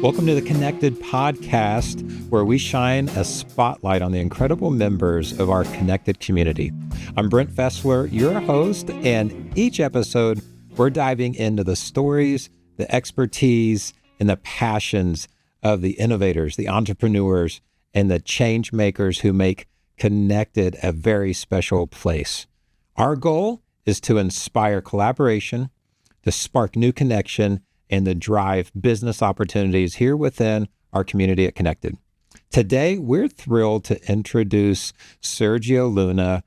Welcome to the Kinected Podcast, where we shine a spotlight on the incredible members of our connected community. I'm Brent Fessler, your host, and each episode, we're diving into the stories, the expertise, and the passions of the innovators, the entrepreneurs, and the change makers who make Kinected a very special place. Our goal is to inspire collaboration, to spark new connection, and to drive business opportunities here within our community at Kinected. Today, we're thrilled to introduce Sergio Luna,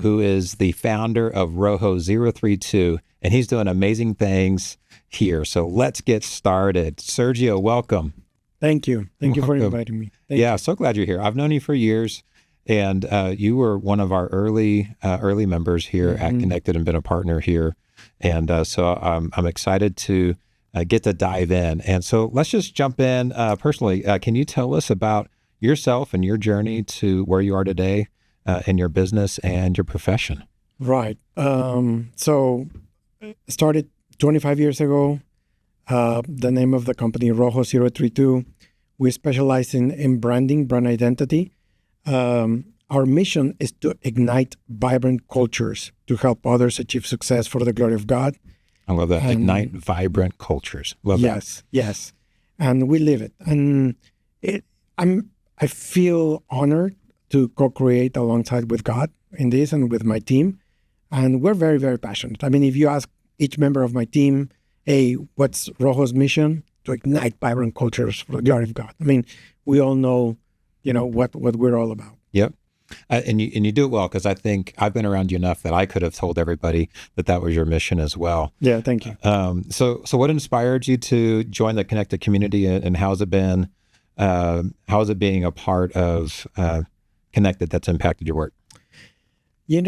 who is the founder of Rojo 032, and he's doing amazing things here. So let's get started. Sergio, welcome. Thank you. Thank you for inviting me. Thank you. So glad you're here. I've known you for years, and you were one of our early members here at Kinected and been a partner here. And so I'm excited to get to dive in. And so let's just jump in personally. Can you tell us about yourself and your journey to where you are today in your business and your profession? Right. So started 25 years ago. The name of the company, Rojo 032. We specialize in branding, brand identity. Our mission is to ignite vibrant cultures to help others achieve success for the glory of God. I love that. Ignite vibrant cultures. Love that. Yes. And we live it. And I feel honored to co-create alongside with God in this and with my team. And we're very, very passionate. I mean, if you ask each member of my team, hey, what's Rojo's mission? To ignite vibrant cultures for the glory of God. I mean, we all know, what we're all about. Yep. And you do it well, because I think I've been around you enough that I could have told everybody that was your mission as well. Yeah, thank you. So what inspired you to join the Kinected community, and how's it been? How's it being a part of Kinected that's impacted your work? I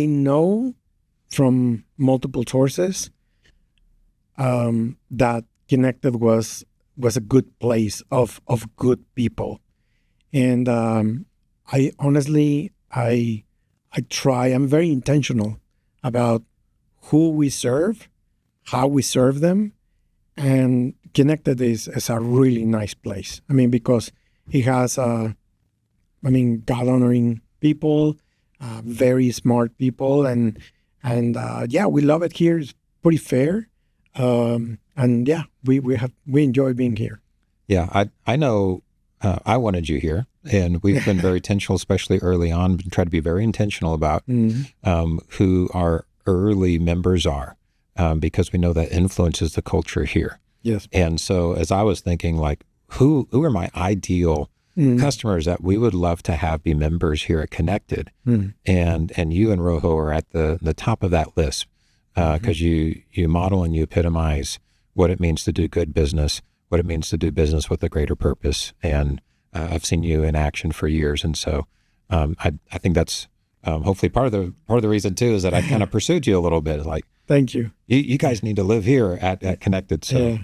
know from multiple sources that Kinected was a good place of good people. And I honestly, I try, I'm very intentional about who we serve, how we serve them, and Kinected is a really nice place. I mean, because it has, God-honoring people, very smart people, and we love it here. It's pretty fair. We enjoy being here. Yeah, I know. I wanted you here, and we've been very intentional, especially early on, try to be very intentional about who our early members are, because we know that influences the culture here. Yes. And so as I was thinking, like, who are my ideal customers that we would love to have be members here at Kinected? And you and Rojo are at the top of that list, because you model and you epitomize what it means to do good business, what it means to do business with a greater purpose. And I've seen you in action for years. And so I think that's hopefully part of the reason too, is that I kind of pursued you a little bit. Like, thank you. You guys need to live here at Kinected. So,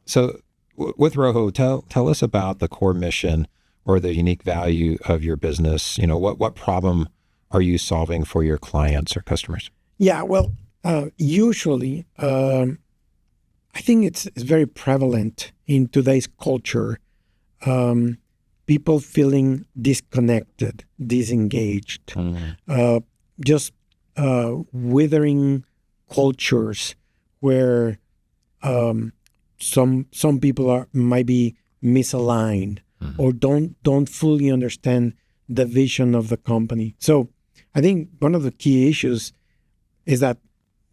so with Rojo, tell us about the core mission or the unique value of your business. What problem are you solving for your clients or customers? Yeah, well, usually, I think it's very prevalent in today's culture, people feeling disconnected, disengaged, just withering cultures where some people might be misaligned or don't fully understand the vision of the company. So I think one of the key issues is that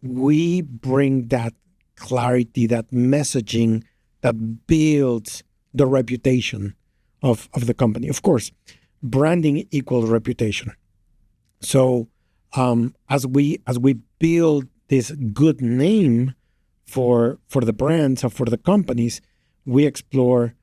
we bring that clarity, that messaging that builds the reputation of the company. Of course, branding equals reputation. So as we build this good name for the brands or for the companies, we explore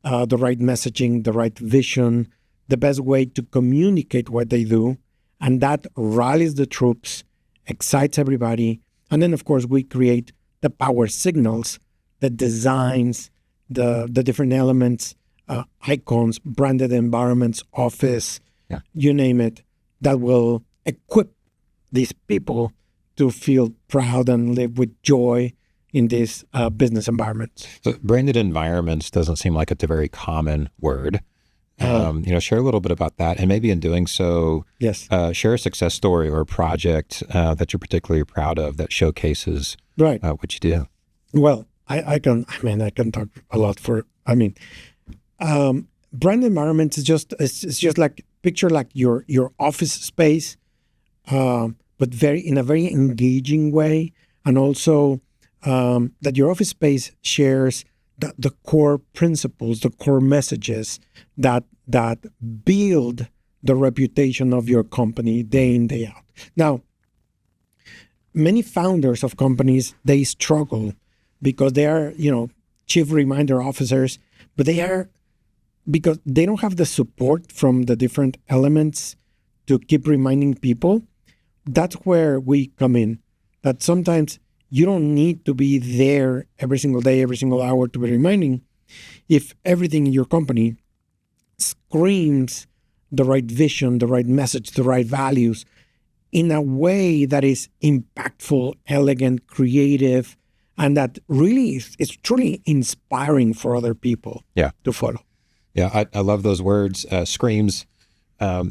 the right messaging, the right vision, the best way to communicate what they do, and that rallies the troops, excites everybody, and then of course we create the power signals, the designs, the different elements, icons, branded environments, office, you name it, that will equip these people to feel proud and live with joy in this business environment. So branded environments doesn't seem like it's a very common word. Share a little bit about that, and maybe in doing so, Yes. Share a success story or a project that you're particularly proud of that showcases Right. what you do. Well, I can talk a lot brand environment is it's just like picture like your office space, but in a very engaging way, and also that your office space shares the core principles, the core messages that build the reputation of your company day in, day out. Now, many founders of companies, they struggle because they are, chief reminder officers, but because they don't have the support from the different elements to keep reminding people. That's where we come in. That sometimes you don't need to be there every single day, every single hour to be reminding. If everything in your company screams the right vision, the right message, the right values in a way that is impactful, elegant, creative, and that really is truly inspiring for other people to follow. Yeah, I love those words, screams. I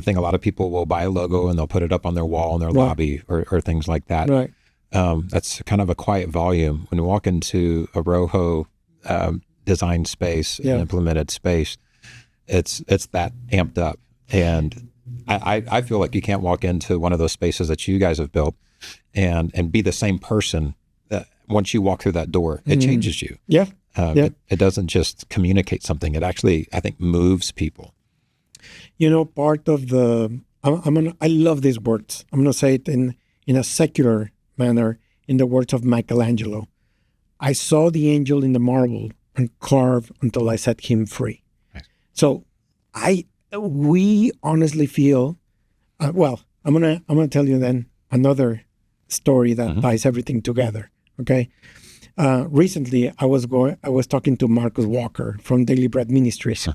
think a lot of people will buy a logo and they'll put it up on their wall in their lobby or things like that. Right. That's kind of a quiet volume. When you walk into a Rojo design space, an implemented space, it's that amped up. And I feel like you can't walk into one of those spaces that you guys have built and be the same person that once you walk through that door. It changes you. Yeah. It doesn't just communicate something. It actually, I think, moves people. Part of I love these words. I'm going to say it in a secular manner, in the words of Michelangelo. I saw the angel in the marble and carved until I set him free. Nice. So we honestly feel, I'm going to tell you then another story that ties everything together. Okay. Recently, I was talking to Marcus Walker from Daily Bread Ministries,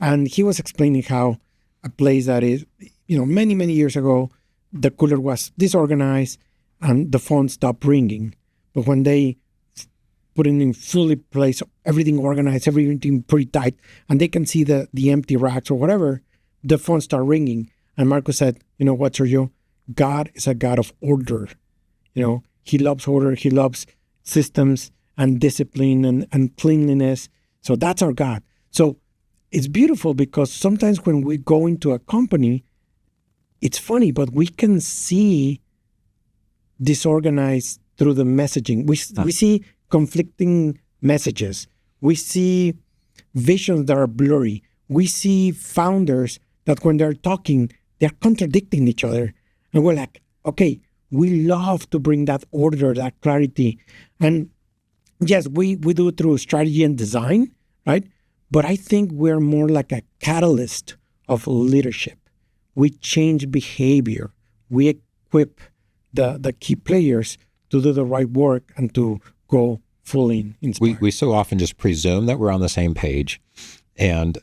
and he was explaining how a place that is, many, many years ago, the cooler was disorganized and the phone stopped ringing. But when they put it in fully place, everything organized, everything pretty tight, and they can see the empty racks or whatever, the phone started ringing. And Marcus said, "You know what, Sergio? God is a God of order. He loves order. He loves systems and discipline and cleanliness. So that's our God." So it's beautiful because sometimes when we go into a company, it's funny, but we can see disorganized through the messaging. We see conflicting messages. We see visions that are blurry. We see founders that when they're talking, they're contradicting each other. And we're like, okay, we love to bring that order, that clarity. And yes, we do it through strategy and design, right? But I think we're more like a catalyst of leadership. We change behavior. We equip the key players to do the right work and to go fully inspired. We so often just presume that we're on the same page. And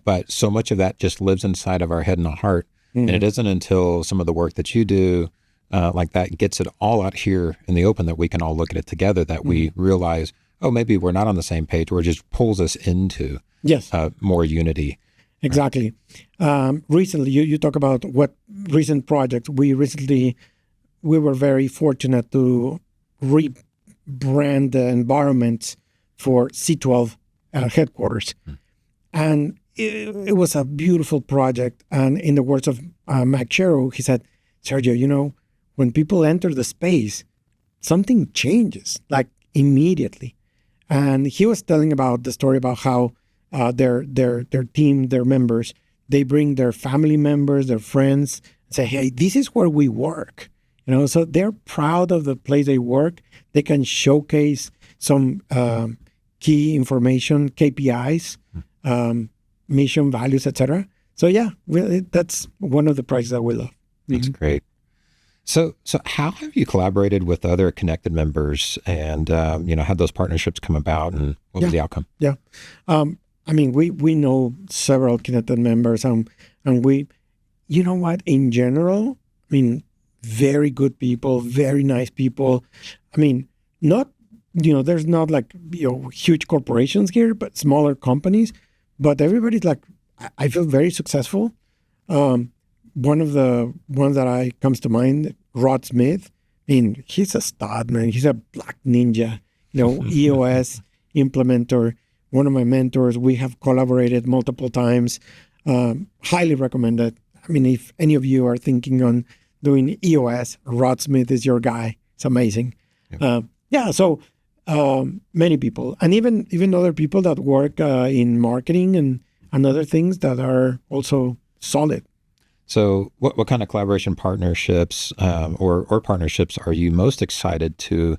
but so much of that just lives inside of our head and our heart. And it isn't until some of the work that you do like that gets it all out here in the open that we can all look at it together, that we realize, oh, maybe we're not on the same page, or it just pulls us into more unity. Exactly. Recently, you talk about what recent projects. We were very fortunate to rebrand the environment for C12 headquarters. And it was a beautiful project. And in the words of Mike Sherrow, he said, "Sergio, when people enter the space, something changes, like immediately." And he was telling about the story about how their team, their members, they bring their family members, their friends, and say, "Hey, this is where we work." So they're proud of the place they work. They can showcase some key information, KPIs, mission, values, etc. So that's one of the projects that we love. That's great. So how have you collaborated with other Kinected members and, had those partnerships come about, and what was the outcome? Yeah. We know several Kinected members, and we, in general, very good people, very nice people. not, there's not like, huge corporations here, but smaller companies, but everybody's like, I feel very successful. One of the ones that comes to mind, Rod Smith. I mean, he's a stud, man. He's a black ninja, EOS implementer, one of my mentors. We have collaborated multiple times. Highly recommended. I mean, if any of you are thinking on doing EOS, Rod Smith is your guy. It's amazing. Yep. So many people, and even other people that work in marketing and other things that are also solid. So what kind of collaboration partnerships or partnerships are you most excited to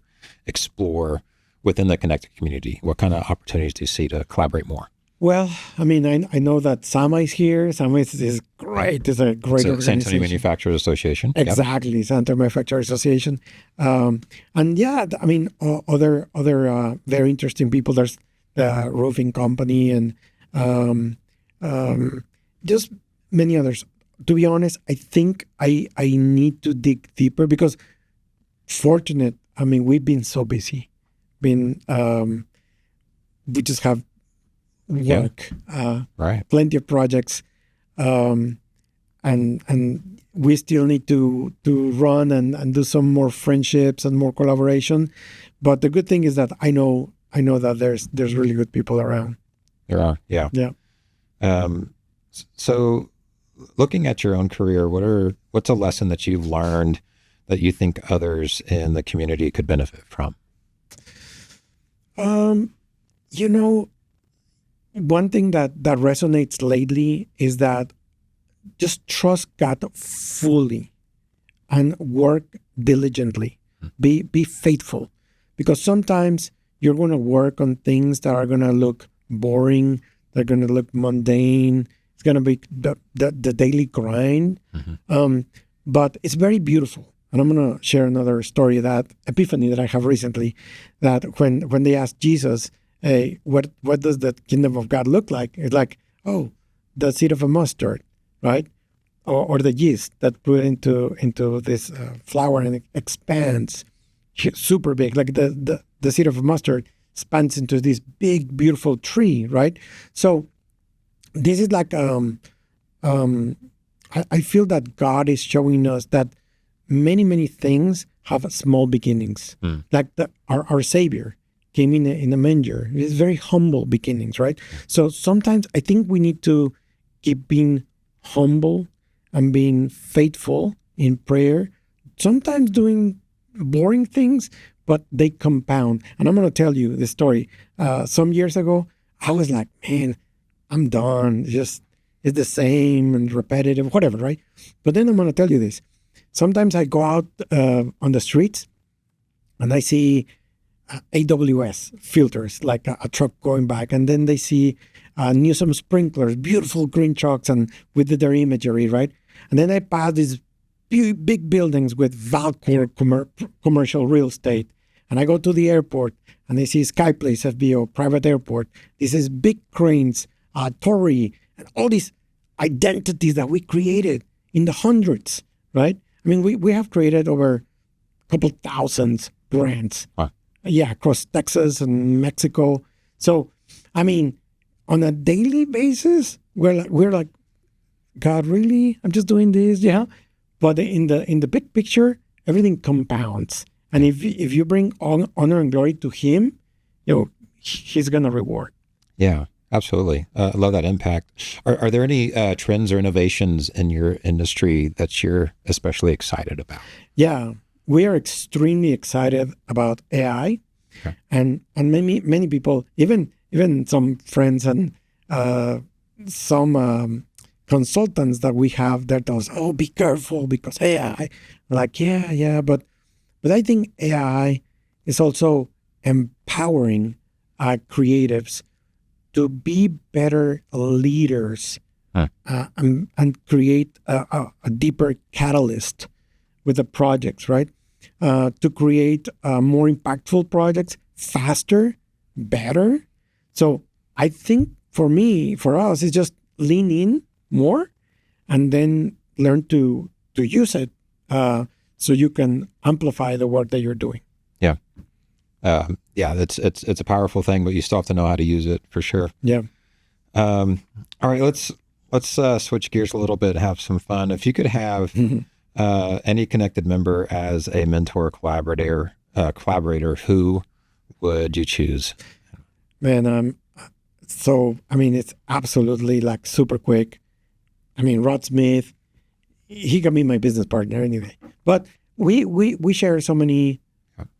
explore within the Kinected community? What kind of opportunities do you see to collaborate more? Well, I mean, I know that Sama is here. Sama is great. It's a great organization. San Antonio Manufacturers Association. Exactly, yep. San Antonio Manufacturers Association. And yeah, I mean, other very interesting people. There's the roofing company and just many others. To be honest, I think I need to dig deeper because fortunate, I mean, we've been so busy. We just have work, right? Plenty of projects, and we still need to run and do some more friendships and more collaboration. But the good thing is that I know that there's really good people around. There are, yeah. So, looking at your own career, what's a lesson that you've learned that you think others in the community could benefit from? One thing that resonates lately is that just trust God fully and work diligently. Be faithful, because sometimes you're going to work on things that are going to look boring. They're going to look mundane. It's going to be the daily grind. But it's very beautiful. And I'm going to share another story, that epiphany that I have recently, that when they asked Jesus, hey, what does the kingdom of God look like? It's like, oh, the seed of a mustard, right? Or the yeast that put into this flour and it expands super big. Like the seed of a mustard expands into this big, beautiful tree, right? So this is like, I feel that God is showing us that many things have small beginnings. Like our Savior came in a manger. It's very humble beginnings, right? So sometimes I think we need to keep being humble and being faithful in prayer. Sometimes doing boring things, but they compound. And I'm going to tell you this story. Some years ago, I was like, man, I'm done. It's the same and repetitive, whatever, right? But then I'm going to tell you this. Sometimes I go out on the streets and I see AWS filters, like a truck going by, and then they see some sprinklers, beautiful green trucks, and with their imagery, right? And then I pass these big buildings with Valcor commercial real estate, and I go to the airport and I see SkyPlace FBO private airport. This is big cranes, Torii, and all these identities that we created in the hundreds, right? I mean, we have created over a couple thousand brands. Huh. Yeah, across Texas and Mexico. So, I mean, on a daily basis, we're like, God, really? I'm just doing this, yeah. But in the big picture, everything compounds. And if you bring honor and glory to Him, He's gonna reward. Yeah, absolutely. I love that impact. Are there any trends or innovations in your industry that you're especially excited about? Yeah. We are extremely excited about AI, okay. and many people, even some friends and some consultants that we have that tell us, "Oh, be careful because AI." We're like, yeah, but I think AI is also empowering creatives to be better leaders and create a deeper catalyst with the projects, right? To create more impactful projects faster, better. So I think for us, it's just lean in more and then learn to use it so you can amplify the work that you're doing. Yeah. Yeah, it's a powerful thing, but you still have to know how to use it for sure. Yeah. All right, let's switch gears a little bit, have some fun. If you could have any connected member as a mentor, collaborator, who would you choose? Man, so I mean, it's absolutely like super quick. I mean, Rod Smith, he can be my business partner anyway. But we share so many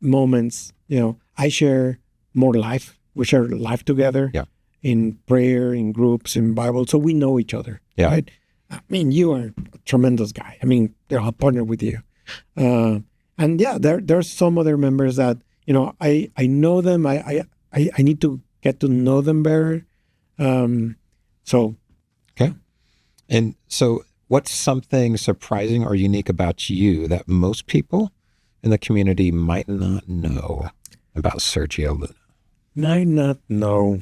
moments. You know, I share more life. We share life together. Yeah. In prayer, in groups, in Bible, so we know each other. Yeah. Right. I mean, you are a tremendous guy. I mean, they're a partner with you. And yeah, there's some other members that, you know, I know them. I need to get to know them better. So. Okay. And so what's something surprising or unique about you that most people in the community might not know about Sergio Luna? Might not know.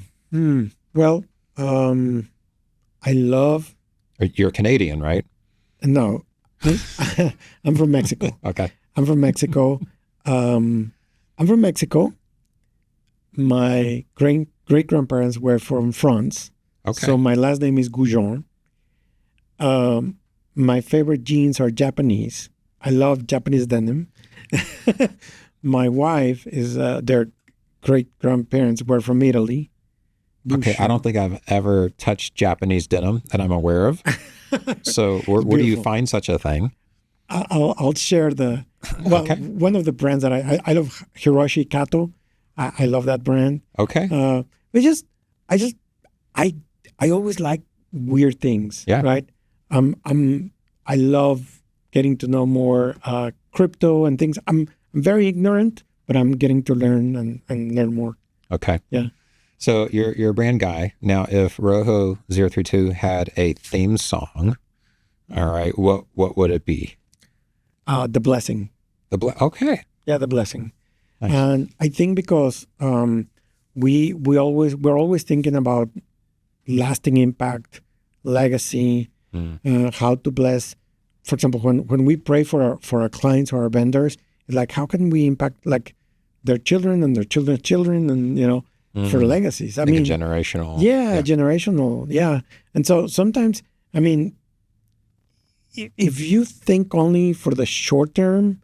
Well, I love... You're Canadian, right? No. I'm from Mexico. Okay. I'm from Mexico. My great-grandparents were from France. Okay. So my last name is Goujon. My favorite jeans are Japanese. I love Japanese denim. My wife is, their great-grandparents were from Italy. Okay, I don't think I've ever touched Japanese denim that I'm aware of. So where do you find such a thing? I'll share the... Well, okay. One of the brands that I love, Hiroshi Kato. I love that brand. Okay. I always like weird things. Yeah. Right. I love getting to know more crypto and things. I'm very ignorant, but I'm getting to learn and learn more. Okay. Yeah. So you're a brand guy. Now, if Rojo 032 had a theme song, all right, what would it be? The Blessing. Okay. Yeah, The Blessing. Nice. And I think because we're always thinking about lasting impact, legacy, how to bless. For example, when we pray for our clients or our vendors, it's like, how can we impact like their children and their children's children, and you know, for legacies. I mean, generational. Yeah, generational. Yeah. And so sometimes, I mean, if you think only for the short term,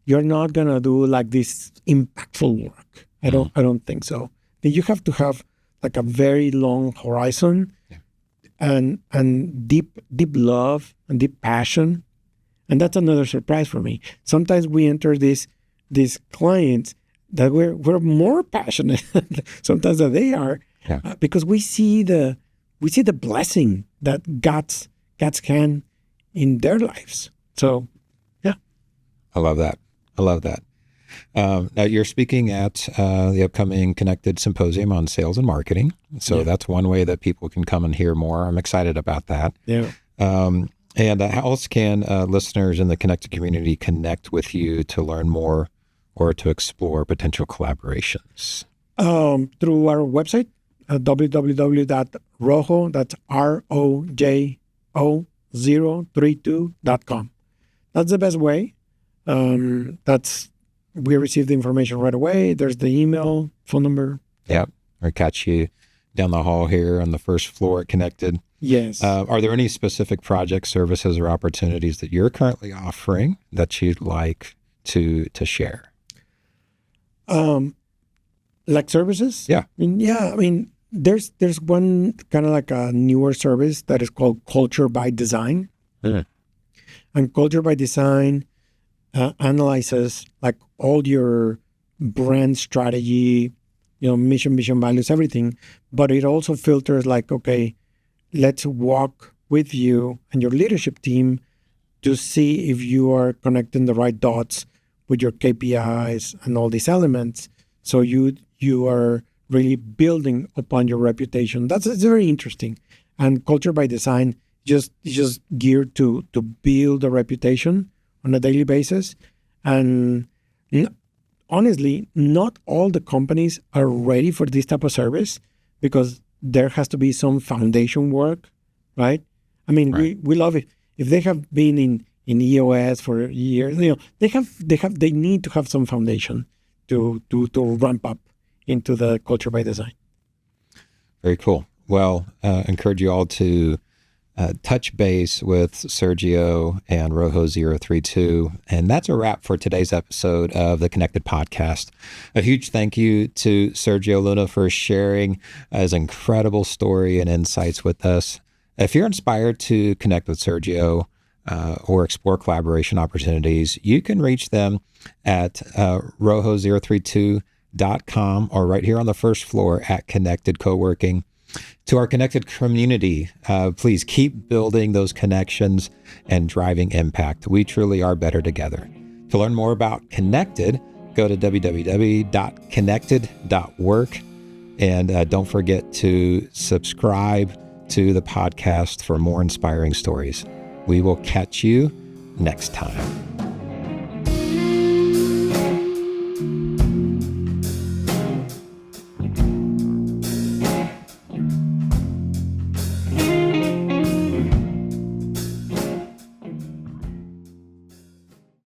you're not gonna do like this impactful work. I don't think so. Then you have to have like a very long horizon, and deep love and deep passion. And that's another surprise for me. Sometimes we enter these clients that we're more passionate sometimes than they are, because we see the blessing that God's can in their lives. So, yeah. I love that. Now you're speaking at the upcoming Kinected Symposium on Sales and Marketing. So that's one way that people can come and hear more. I'm excited about that. Yeah. And how else can listeners in the Kinected community connect with you to learn more or to explore potential collaborations? Through our website, www.rojo, that's ROJO032.com. That's the best way. We receive the information right away. There's the email, phone number. Yep. Or catch you down the hall here on the first floor at Kinected. Yes. Are there any specific projects, services, or opportunities that you're currently offering that you'd like to share? Like services? Yeah. I mean, there's one kind of like a newer service that is called Culture by Design. And Culture by Design analyzes like all your brand strategy, you know, mission, values, everything. But it also filters like, okay, let's walk with you and your leadership team to see if you are connecting the right dots with your KPIs and all these elements. So you are really building upon your reputation. It's very interesting. And Culture by Design just geared to build a reputation on a daily basis. And honestly, not all the companies are ready for this type of service, because there has to be some foundation work, right? I mean, we love it. If they have been in EOS for years, you know, they need to have some foundation to ramp up into the culture by design. Very cool. Well, encourage you all to touch base with Sergio and Rojo 032. And that's a wrap for today's episode of the Kinected Podcast. A huge thank you to Sergio Luna for sharing his incredible story and insights with us. If you're inspired to connect with Sergio or explore collaboration opportunities, you can reach them at rojo032.com or right here on the first floor at Kinected Coworking. To our connected community, please keep building those connections and driving impact. We truly are better together. To learn more about Kinected, go to www.kinected.work. And don't forget to subscribe to the podcast for more inspiring stories. We will catch you next time.